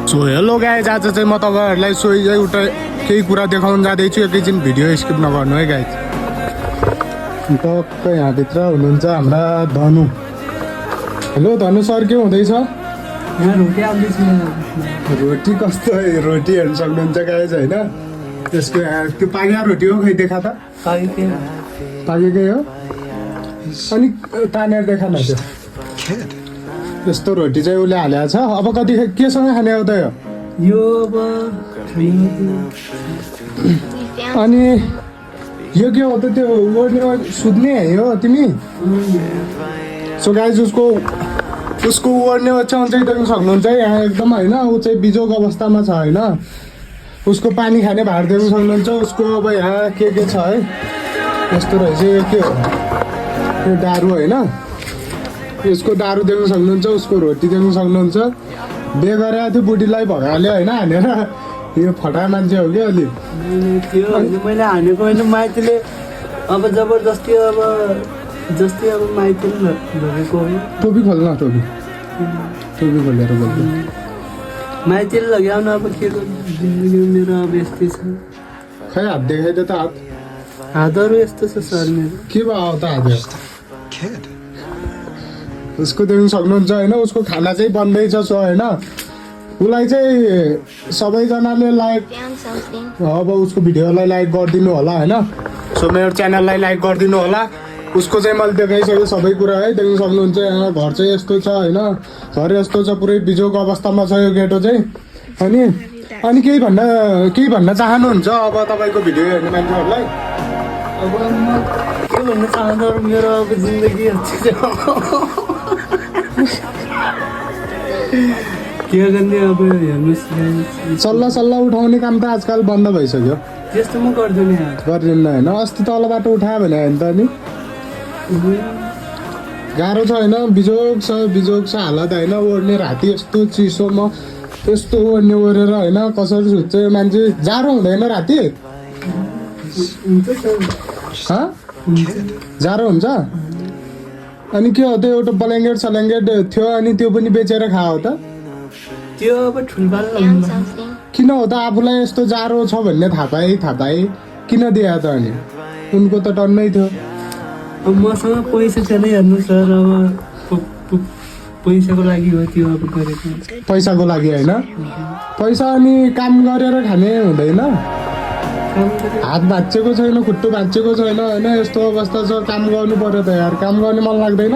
So hello guys, आज चाहिँ म तपाईँहरूलाई एउटा केही कुरा देखाउन जाँदैछु। एकैछिन भिडियो स्किप नगर्नु है गाइज। टक्क यहाँभित्र हुनुहुन्छ हाम्रा धनु। हेलो धनु सर, के हुँदैछ? रोटी कस्तो रोटी हेर्नु सक्नुहुन्छ गाइज होइन? त्यसको त्यो पाकेको रोटी हो, खै देखा त? पाकेकै हो। अनि तानेर देखा न त्यो यस्तो रोटी चाहिँ उसले हालेको छ। अब कति केसँग खाने हो त यो? अनि यो के हो त? त्यो ओर्ने सुत्ने हो तिमी? सो गाइज उसको ओर्ने ओछ्याउन चाहिँ देख्न सक्नुहुन्छ यहाँ एकदम होइन। ऊ चाहिँ बिजोग अवस्थामा छ होइन। उसको पानी खाने भाँड देख्न सक्नुहुन्छ। उसको अब यहाँ के छ है, यस्तो रहेछ। यो के हो? यो दारू होइन। यसको दारू देख्न सक्नुहुन्छ। उसको रोटी देख्न सक्नुहुन्छ। बे गरेको थियो, बुढीलाई भगाल्यो होइन हानेर। यो फटा मान्छे हो कि अलिक त्यो मैले हानेको होइन। माइतीले अब जबरजस्ती अब माइतीले लगेको हो। टोपी खोल्न, टोपी खोलेर बोल्नु। माइतीले लगाउनु अब के गर्नु? जिन्दगी मेरो अब यस्तै छ। खै हात देखाइदियो त। हातहरू यस्तो छ सर मेरो। के भयो त हात? उसको देख्न सक्नुहुन्छ होइन। उसको खाना चाहिँ बन्दैछ। सो होइन, उसलाई चाहिँ सबैजनाले लाइक, अब उसको भिडियोलाई लाइक गरिदिनु होला होइन। सो मेरो च्यानललाई लाइक गरिदिनु होला। उसको चाहिँ मैले देखाइसकेँ सबै कुरा है। देख्न सक्नुहुन्छ यहाँ घर चाहिँ यस्तो छ होइन। घर यस्तो छ, पुरै बिजोग अवस्थामा छ यो केटो चाहिँ। अनि केही भन्न चाहनुहुन्छ अब तपाईँको भिडियो हेर्ने मान्छेहरूलाई? अब म के भन्न चाहन्छु, मेरो अब जिन्दगी के गर्ने अब हेर्नुहोस्। सल्लाह उठाउने काम त आजकल बन्द भइसक्यो। त्यस्तो म गर्दिनँ होइन। अस्ति तलबाट उठायो भने होइन त। नि गाह्रो छ होइन। बिजोग छ हालत होइन। ओर्ने राति यस्तो चिसोमा यस्तो ओर्ने ओरेर होइन। कसरी सुत्छ मान्छे? जाडो हुँदैन राति? जाडो हुन्छ। अनि के हो त? एउटा ब्ल्याङ्केट थियो अनि त्यो पनि बेचेर खायो त? त्यो अब ठुलबाल किन हो त? आफूलाई यस्तो जाडो छ भन्ने थाहा पाए किन दिए त? अनि उनको त टन्नै थियो। अब मसँग पैसा थिएन हेर्नु सर। अब पैसाको लागि हो त्यो अब गरेको। पैसाको लागि होइन? पैसा अनि काम गरेर खाने हुँदैन। हात भाँचिएको छैन, खुट्टो भाँचिएको छैन होइन। यस्तो अवस्था छ, काम गर्नु पर्यो त यार। काम गर्ने मन लाग्दैन।